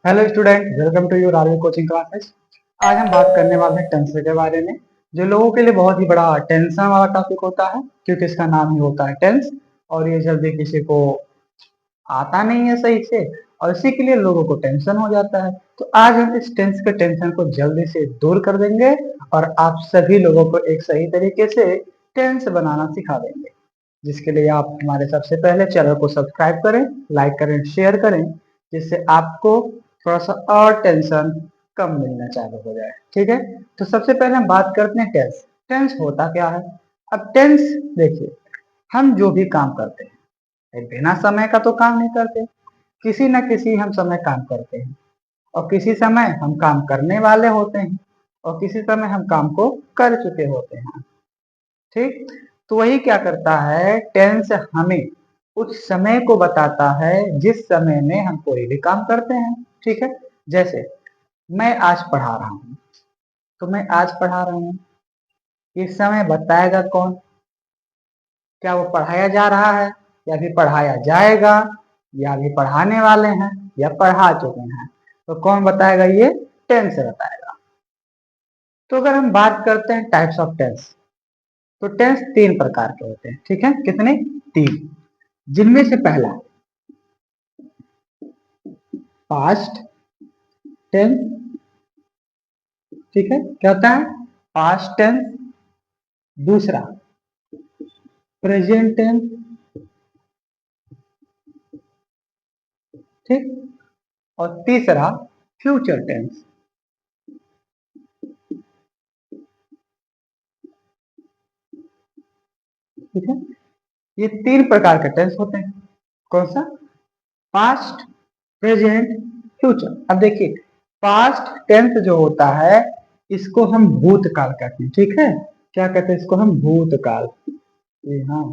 Hello student, welcome to your army coaching classes. आज हम बात करने वाले हैं टेंस के बारे में, जो लोगों के लिए बहुत ही बड़ा टेंशन वाला टॉपिक होता है, क्योंकि इसका नाम ही होता है टेंस। और ये जल्दी किसी को आता नहीं है सही से, और इसी के लिए लोगों को टेंशन हो जाता है। तो आज हम इस टेंस के टेंशन को जल्दी से दूर कर देंगे और आप सभी लोगों को एक सही तरीके से टेंस बनाना सिखा देंगे, जिसके लिए आप हमारे सबसे पहले चैनल को सब्सक्राइब करें, लाइक करें, शेयर करें, जिससे आपको थोड़ा सा और टेंशन कम मिलना चालू हो जाए। ठीक है, तो सबसे पहले हम बात करते हैं टेंस। टेंस होता क्या है? अब टेंस देखिए, हम जो भी काम करते हैं बिना समय का तो काम नहीं करते। किसी न किसी हम समय काम करते हैं, और किसी समय हम काम करने वाले होते हैं, और किसी समय हम काम को कर चुके होते हैं। ठीक, तो वही क्या करता है, टेंस हमें उस समय को बताता है जिस समय में हम कोई भी काम करते हैं। ठीक है, जैसे मैं आज पढ़ा रहा हूँ, तो मैं आज पढ़ा रहा हूँ, इस समय बताएगा कौन? क्या वो पढ़ाया जा रहा है, या फिर पढ़ाया जाएगा, या भी पढ़ाने वाले हैं, या पढ़ा चुके हैं? तो कौन बताएगा? ये टेंस बताएगा। तो अगर हम बात करते हैं टाइप्स ऑफ टेंस, तो टेंस तीन प्रकार के होते हैं। ठीक है, कितने? तीन, जिनमें से पहला पास्ट टेंस। ठीक है, क्या होता है? Past tense. दूसरा प्रेजेंट टेंस। ठीक, और तीसरा फ्यूचर टेंस। ठीक है, ये तीन प्रकार के टेंस होते हैं। कौन सा? Past, present, future. अब देखिए, पास्ट टेंस जो होता है, इसको हम भूतकाल कहते हैं। ठीक है, क्या कहते हैं इसको? हम भूतकाल। जी हाँ,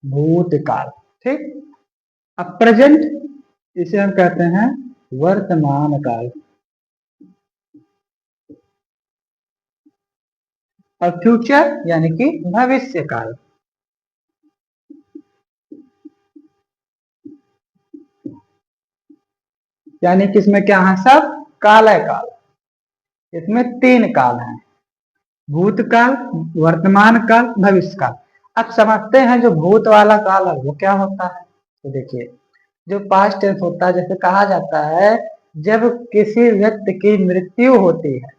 भूतकाल। ठीक, अब प्रेजेंट, इसे हम कहते हैं वर्तमान काल। और फ्यूचर यानी कि भविष्य काल। यानी कि इसमें क्या है? सब काल है, काल। इसमें तीन काल हैं: भूतकाल, वर्तमान काल, भविष्य काल। अब समझते हैं जो भूत वाला काल है वो क्या होता है। तो देखिए, जो पास्ट टेंस होता है, जैसे कहा जाता है जब किसी व्यक्ति की मृत्यु होती है,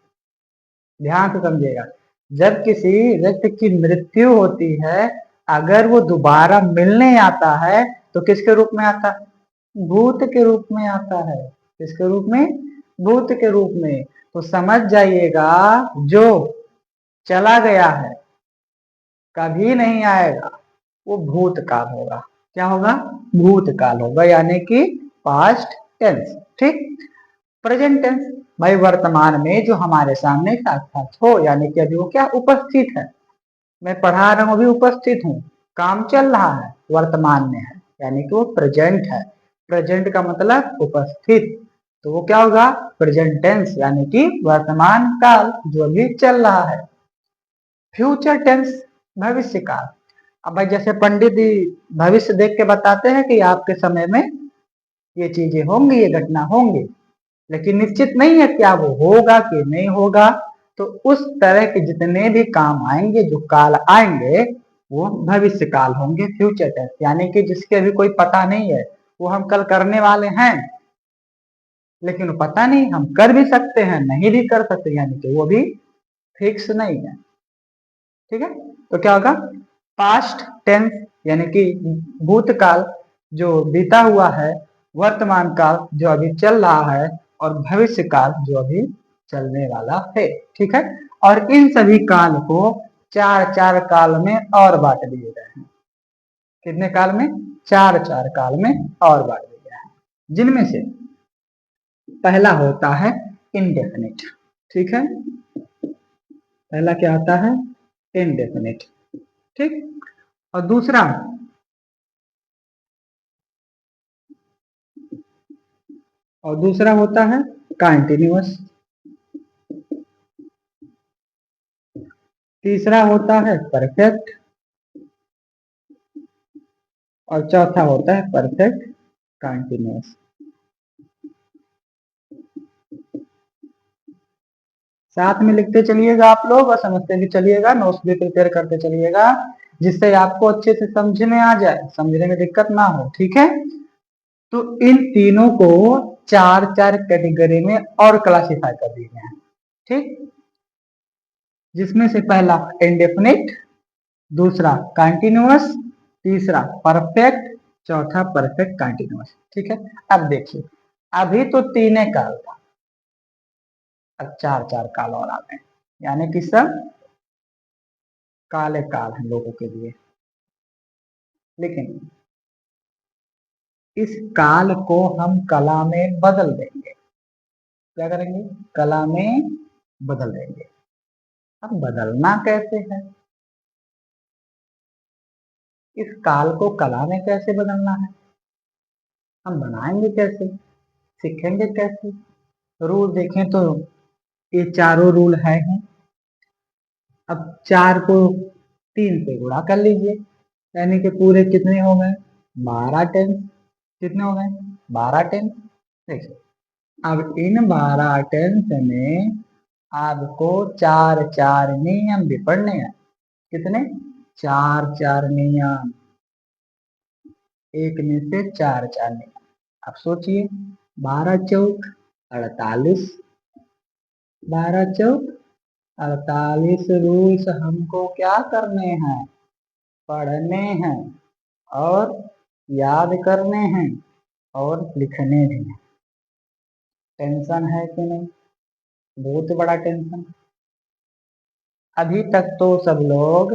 ध्यान से समझिएगा, जब किसी व्यक्ति की मृत्यु होती है, अगर वो दोबारा मिलने आता है तो किसके रूप में आता है? भूत के रूप में आता है। किसके रूप में? भूत के रूप में। तो समझ जाइएगा, जो चला गया है, कभी नहीं आएगा, वो भूतकाल होगा। क्या होगा? भूतकाल होगा, यानी कि पास्ट टेंस। ठीक, प्रेजेंट टेंस, भाई वर्तमान में जो हमारे सामने साक्षात हो, यानी कि अभी वो क्या? उपस्थित है। मैं पढ़ा रहा हूँ, अभी उपस्थित हूँ, काम चल रहा है, वर्तमान में है, यानी कि वो प्रेजेंट है। प्रेजेंट का मतलब उपस्थित, तो वो क्या होगा? प्रेजेंट टेंस, यानी कि वर्तमान काल जो अभी चल रहा है। फ्यूचर टेंस, भविष्य काल। अब भाई जैसे पंडित जी भविष्य देख के बताते हैं कि आपके समय में ये चीजें होंगी, ये घटना होंगी, लेकिन निश्चित नहीं है क्या वो होगा कि नहीं होगा। तो उस तरह के जितने भी काम आएंगे, जो काल आएंगे, वो भविष्य काल होंगे, फ्यूचर टेंस। यानी कि जिसके अभी कोई पता नहीं है, वो हम कल करने वाले हैं, लेकिन वो पता नहीं, हम कर भी सकते हैं, नहीं भी कर सकते, यानी कि वो भी फिक्स नहीं है। ठीक है, तो क्या होगा? पास्ट टेंस यानी कि भूतकाल जो बीता हुआ है, वर्तमान काल जो अभी चल रहा है, और भविष्य काल जो अभी चलने वाला है। ठीक है, और इन सभी काल को चार चार काल में और बांट दिए गए हैं। कितने काल में? चार चार काल में और बांट दिए गए हैं, जिनमें से पहला होता है इनडेफिनिट। ठीक है, पहला क्या होता है? इनडेफिनिट। ठीक, और दूसरा, होता है कंटिन्यूअस। तीसरा होता है परफेक्ट, और चौथा होता है परफेक्ट कंटिन्यूअस। साथ में लिखते चलिएगा आप लोग और समझते भी चलिएगा, नोट्स भी प्रिपेयर करते चलिएगा, जिससे आपको अच्छे से समझ में आ जाए, समझने में दिक्कत ना हो। ठीक है, तो इन तीनों को चार चार कैटेगरी में और क्लासिफाई कर दिए हैं। ठीक, जिसमें से पहला इंडेफिनिट, दूसरा कंटिन्यूअस, तीसरा परफेक्ट, चौथा परफेक्ट कंटिन्यूअस। ठीक है, अब देखिए, अभी तो तीन काल था, अब चार चार काल और आ गए, यानी कि सब काले काल हैं लोगों के लिए। लेकिन इस काल को हम कला में बदल देंगे। क्या करेंगे? कला में बदल देंगे। अब बदलना कैसे है? इस काल को कला में कैसे बदलना है? हम बनाएंगे कैसे, सीखेंगे कैसे? रूल देखें तो ये चारों रूल है ही। अब चार को तीन से गुणा कर लीजिए, यानी कि पूरे कितने हो गए? 12 टेंस। कितने हो गए? 12 टेंस। देखिए, अब इन 12 टेंस में आपको चार चार नियम भी पढ़ने हैं। कितने? चार चार नियम, एक में से चार चार नियम। अब सोचिए, 12 चौक 48, 12 चौक 48 रूल्स हमको क्या करने हैं? पढ़ने हैं और याद करने हैं और लिखने भी हैं। टेंशन है कि नहीं? बहुत बड़ा टेंशन। अभी तक तो सब लोग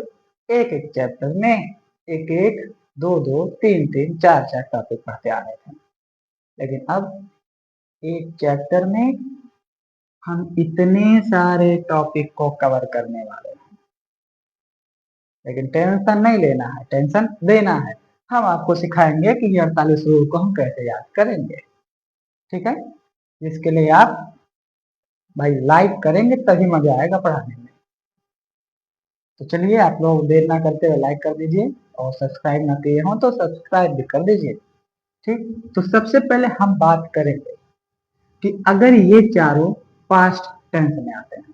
एक एक चैप्टर में एक एक, दो दो, तीन तीन, चार चार टॉपिक पढ़ते आ रहे थे, लेकिन अब एक चैप्टर में हम इतने सारे टॉपिक को कवर करने वाले हैं। लेकिन टेंशन नहीं लेना है, टेंशन देना है। हम आपको सिखाएंगे कि ये 48 रूल को हम कैसे याद करेंगे। ठीक है, जिसके लिए आप भाई लाइक करेंगे तभी मजा आएगा पढ़ाने में। तो चलिए, आप लोग देर ना करते हुए लाइक कर दीजिए, और सब्सक्राइब ना किए हो तो सब्सक्राइब भी कर दीजिए। ठीक, तो सबसे पहले हम बात करेंगे कि अगर ये चारों पास्ट टेंस में आते हैं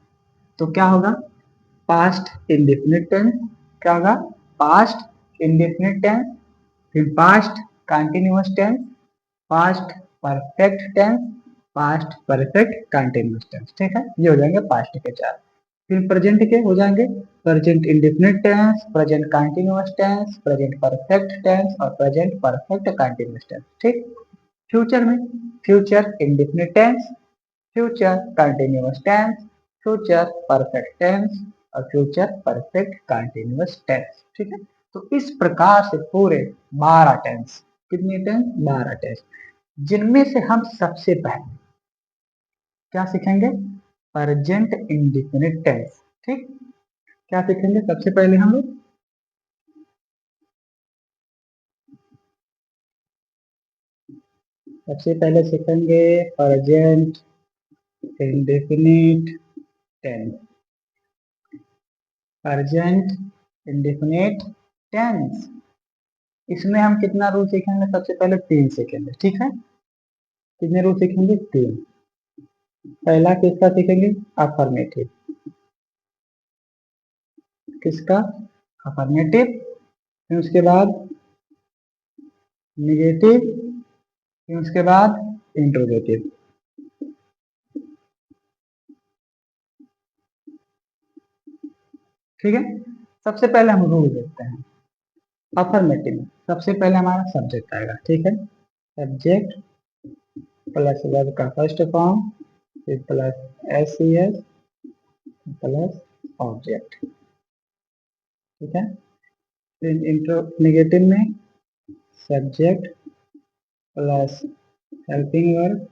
तो क्या होगा? Past indefinite tense. क्या होगा? पास्ट इंडेफिनिट टेंस, फिर past continuous tense, past perfect tense, past perfect continuous tense. ठीक है, ये हो जाएंगे पास्ट के चार। फिर प्रेजेंट के हो जाएंगे present indefinite tense, present continuous tense, present perfect tense और प्रेजेंट परफेक्ट कंटिन्यूअस टेंस। ठीक, फ्यूचर में future indefinite tense, future continuous tense, future perfect tense और फ्यूचर परफेक्ट कंटिन्यूअस टेंस। ठीक है, तो इस प्रकार से पूरे 12 टेंस। कितने टेंस? 12 टेंस, जिनमें से हम सबसे पहले क्या सीखेंगे? Present indefinite tense. ठीक, क्या सीखेंगे सबसे पहले हम लोग? सबसे पहले सीखेंगे present indefinite tense. Present indefinite tense, इसमें हम कितना रूल सीखेंगे? सबसे पहले तीन सीखेंगे। ठीक है, कितने रूल सीखेंगे? तीन। पहला किसका सीखेंगे? अफर्मेटिव। किसका? अफर्मेटिव। फिर उसके बाद निगेटिव, फिर उसके बाद इंट्रोगेटिव। ठीक है, सबसे पहले हम रूल देखते हैं। अफर्मेटिव में सबसे पहले हमारा सब्जेक्ट आएगा। ठीक है, सब्जेक्ट प्लस वर्ब का फर्स्ट फॉर्म, फिर plus S C S plus object. ठीक है, फिर इंट्रो निगेटिव में subject plus helping verb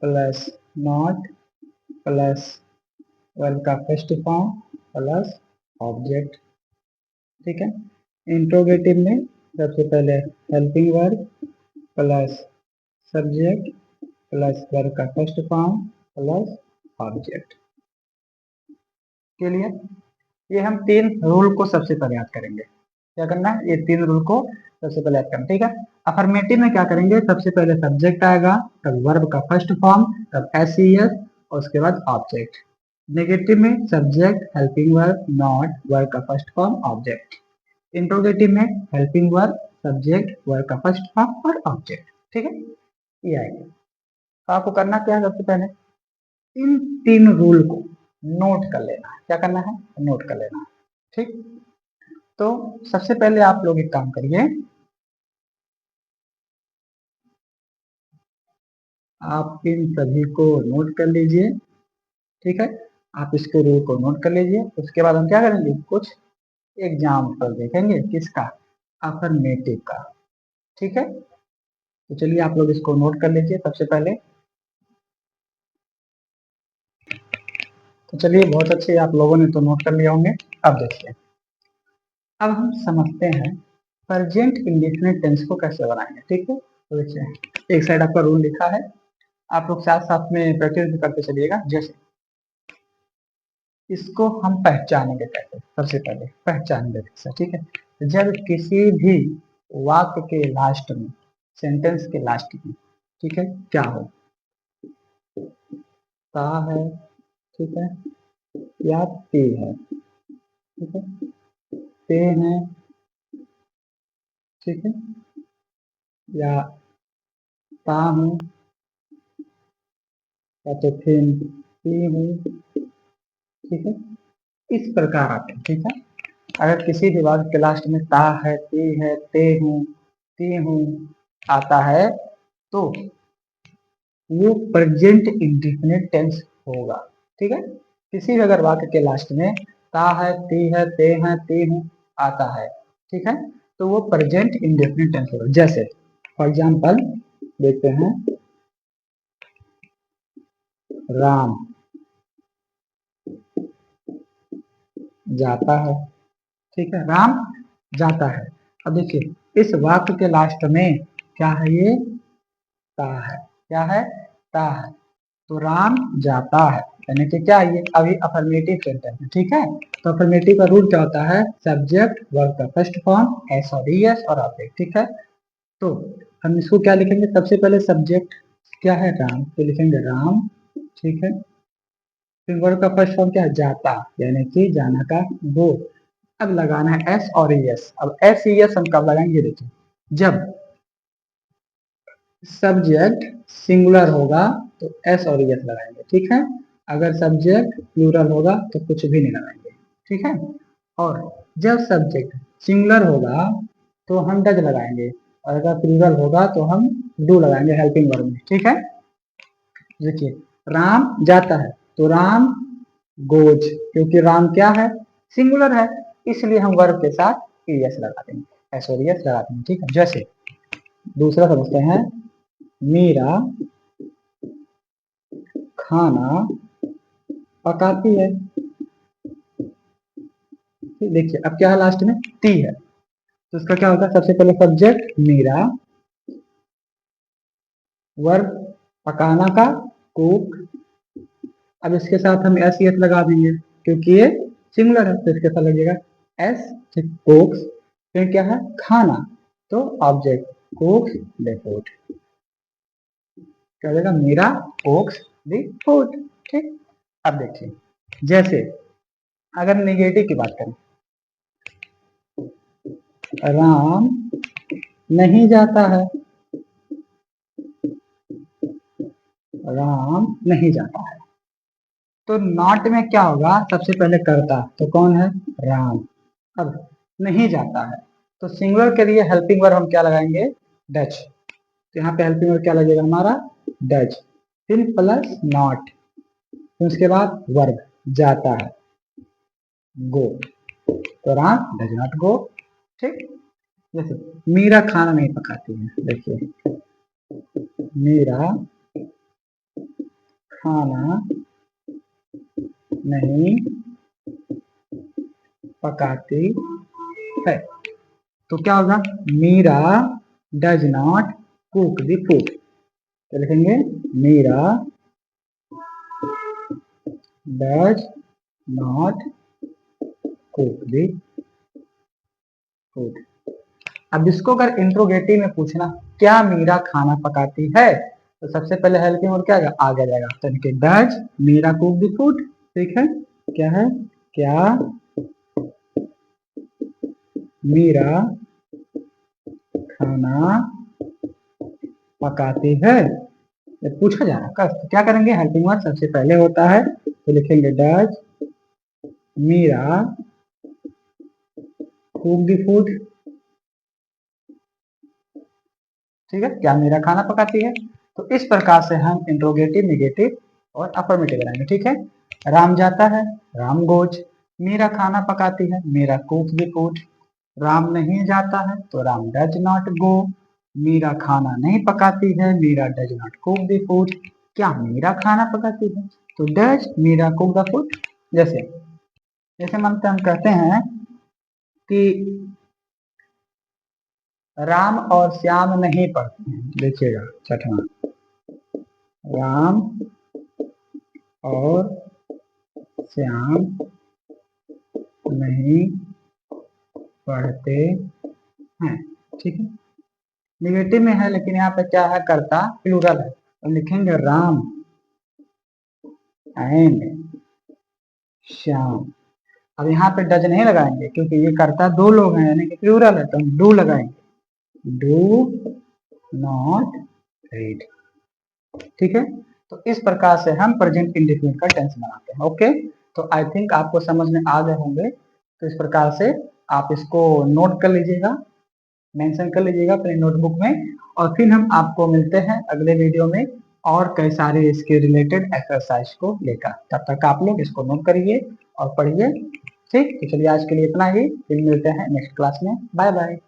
plus not plus verb का फर्स्ट फॉर्म प्लस ऑब्जेक्ट। ठीक है, इंट्रोगेटिव में सबसे पहले helping verb plus subject plus verb का फर्स्ट फॉर्म प्लस ऑब्जेक्ट। के लिए ये हम तीन रूल को सबसे पहले याद करेंगे। क्या करना है? ये तीन रूल को सबसे पहले याद करना। ठीक है, अफर्मेटिव में क्या करेंगे? सबसे पहले सब्जेक्ट आएगा, तब वर्ब का फर्स्ट फॉर्म, तब एस सी एस और उसके बाद ऑब्जेक्ट। नेगेटिव में subject, helping verb, not, verb का फर्स्ट फॉर्म, ऑब्जेक्ट। इंट्रोगेटिव में हेल्पिंग वर्ब, सब्जेक्ट, वर्ब का फर्स्ट फॉर्म और ऑब्जेक्ट। ठीक है, ये आएगा। तो आपको करना क्या है, सबसे पहले इन तीन रूल को नोट कर लेना है। क्या करना है, नोट कर लेना है। ठीक, तो सबसे पहले आप लोग एक काम करिए, आप इन सभी को नोट कर लीजिए। ठीक है, आप इसके रूल को नोट कर लीजिए। उसके बाद हम क्या करेंगे, कुछ एग्जाम्पल देखेंगे, किसका, अफर्मेटिव का। ठीक है, तो चलिए आप लोग इसको नोट कर लीजिए सबसे पहले। तो चलिए, बहुत अच्छे, आप लोगों ने तो नोट कर लिया होंगे। अब देखिए, अब हम समझते हैं प्रेजेंट इंडेफिनिट टेंस को कैसे बनाएंगे। ठीक है, तो देखिए एक साइड आपका रूल लिखा है, आप लोग साथ साथ में प्रैक्टिस भी करते चलिएगा। जैसे इसको हम पहचानेंगे कैसे, सबसे पहले पहचानेंगे कैसे। ठीक है, तो जब किसी भी वाक्य के लास्ट में, सेंटेंस के लास्ट में, ठीक है, क्या हो, ता है, ठीक है, या ते है, ठीक है, ते है, ठीक है, या ता हूँ, या तो फिर ती हूँ, ठीक है, इस प्रकार आते हैं। ठीक है, अगर किसी भी वाक्य के लास्ट में ता है, ती हूँ आता है, तो वो प्रेजेंट इंडेफिनिट टेंस होगा। ठीक है, किसी भी अगर वाक्य के लास्ट में ता है, ते हैं, ती हूँ आता है, ठीक है, तो वो प्रेजेंट इंडेफिनिट टेंस होगा। जैसे फॉर एग्जांपल देखते हैं, राम जाता है, ठीक है, राम जाता है। अब देखिए इस वाक्य के लास्ट में क्या है, ये ता है, क्या है, ता है, तो राम जाता है, यानी कि क्या, ये अभी अफर्मेटिव सेंटेंस है। ठीक है, तो अफर्मेटिव का रूल क्या होता है, सब्जेक्ट, वर्ब का फर्स्ट फॉर्म, एस और ईएस और ऑब्जेक्ट। ठीक है, तो हम इसको क्या लिखेंगे, सबसे पहले सब्जेक्ट क्या है, राम, तो लिखेंगे राम, ठीक है, फिर वर्ब का फर्स्ट फॉर्म क्या है, जाता, यानी कि जाना का वो। अब लगाना है एस और ईएस। अब एस ईएस हम कब लगाएंगे, देखिए जब सब्जेक्ट सिंगुलर होगा तो एस और एस लगाएंगे। ठीक है, अगर सब्जेक्ट प्लूरल होगा तो कुछ भी नहीं लगाएंगे। ठीक है, और जब सब्जेक्ट सिंगुलर होगा तो हम डज लगाएंगे, और अगर प्लूरल होगा तो हम डू लगाएंगे हेल्पिंग वर्ब में। ठीक है, देखिए राम जाता है तो राम गोज, क्योंकि राम क्या है, सिंगुलर है, इसलिए हम वर्ब के साथ एस लगा देंगे, एस और एस लगा देंगे। ठीक है, जैसे दूसरा समझते हैं, मीरा खाना पकाती है। देखिए अब क्या है, लास्ट में ती है, तो इसका क्या होगा, सबसे पहले सब्जेक्ट मीरा, वर्ब पकाना का, कुक। अब इसके साथ हम एस एस लगा देंगे, क्योंकि ये सिंगुलर है, तो इसके साथ लगेगा एस, कुक्स। फिर क्या है, खाना, तो ऑब्जेक्ट कुक्स द फूड, क्या हो जाएगा, मीरा कुक्स द फूड। ठीक, अब देखिए जैसे अगर नेगेटिव की बात करें, राम नहीं जाता है, राम नहीं जाता है, तो नॉट में क्या होगा, सबसे पहले करता, तो कौन है, राम। अब नहीं जाता है, तो सिंगुलर के लिए हेल्पिंग वर्ब हम क्या लगाएंगे, डच, तो यहाँ पे हेल्पिंग वर्ब क्या लगेगा हमारा, डच, फिर प्लस नॉट, फिर उसके बाद वर्ब जाता है, गो, तो राम डज नॉट गो। ठीक, जैसे मीरा खाना नहीं पकाती है, देखिए मीरा खाना नहीं पकाती है, तो क्या होगा, Meera does not cook the food, तो लिखेंगे Meera does not cook the food. अब इसको अगर इंट्रोगेटिव में पूछना, क्या मीरा खाना पकाती है, तो सबसे पहले हेल्पिंग और क्या आगे जाएगा, तो does Meera cook the food, ठीक है, क्या है, क्या मीरा खाना पकाती है। ये पूछा जा रहा है, तो क्या करेंगे, हेल्पिंग वर्ब सबसे पहले होता है, तो लिखेंगे does Meera cook the food. ठीक है, क्या मीरा खाना पकाती है। तो इस प्रकार से हम इंट्रोगेटिव, नेगेटिव और अफर्मेटिव बनाएंगे। ठीक है, राम जाता है, राम गोज, मीरा खाना पकाती है, Meera cook the food. Ram नहीं जाता है तो Ram does not go, Meera खाना नहीं पकाती है, Meera does not cook the food. क्या मीरा खाना पकाती है, तो does Meera cook the food. जैसे जैसे मानते हम कहते हैं कि राम और श्याम नहीं पढ़ते हैं। देखिएगा छठवां, राम और श्याम नहीं पढ़ते हैं। ठीक है, निगेटिव में है, लेकिन यहाँ पे क्या है, कर्ता प्लूरल है, तो लिखेंगे राम एंड श्याम। अब यहाँ पे डज नहीं लगाएंगे क्योंकि ये कर्ता दो लोग हैं, यानी कि प्लूरल है, तो हम डू लगाएंगे, डू नॉट रीड। ठीक है, तो इस प्रकार से हम प्रेजेंट इंडेफिनिट का टेंस बनाते हैं। ओके, तो आई थिंक आपको समझ में आ गए होंगे। तो इस प्रकार से आप इसको नोट कर लीजिएगा, मेंशन कर लीजिएगा अपने नोटबुक में, और फिर हम आपको मिलते हैं अगले वीडियो में और कई सारे इसके रिलेटेड एक्सरसाइज को लेकर। तब तक आप लोग इसको नोट करिए और पढ़िए। ठीक, तो चलिए आज के लिए इतना ही, फिर मिलते हैं नेक्स्ट क्लास में। Bye bye.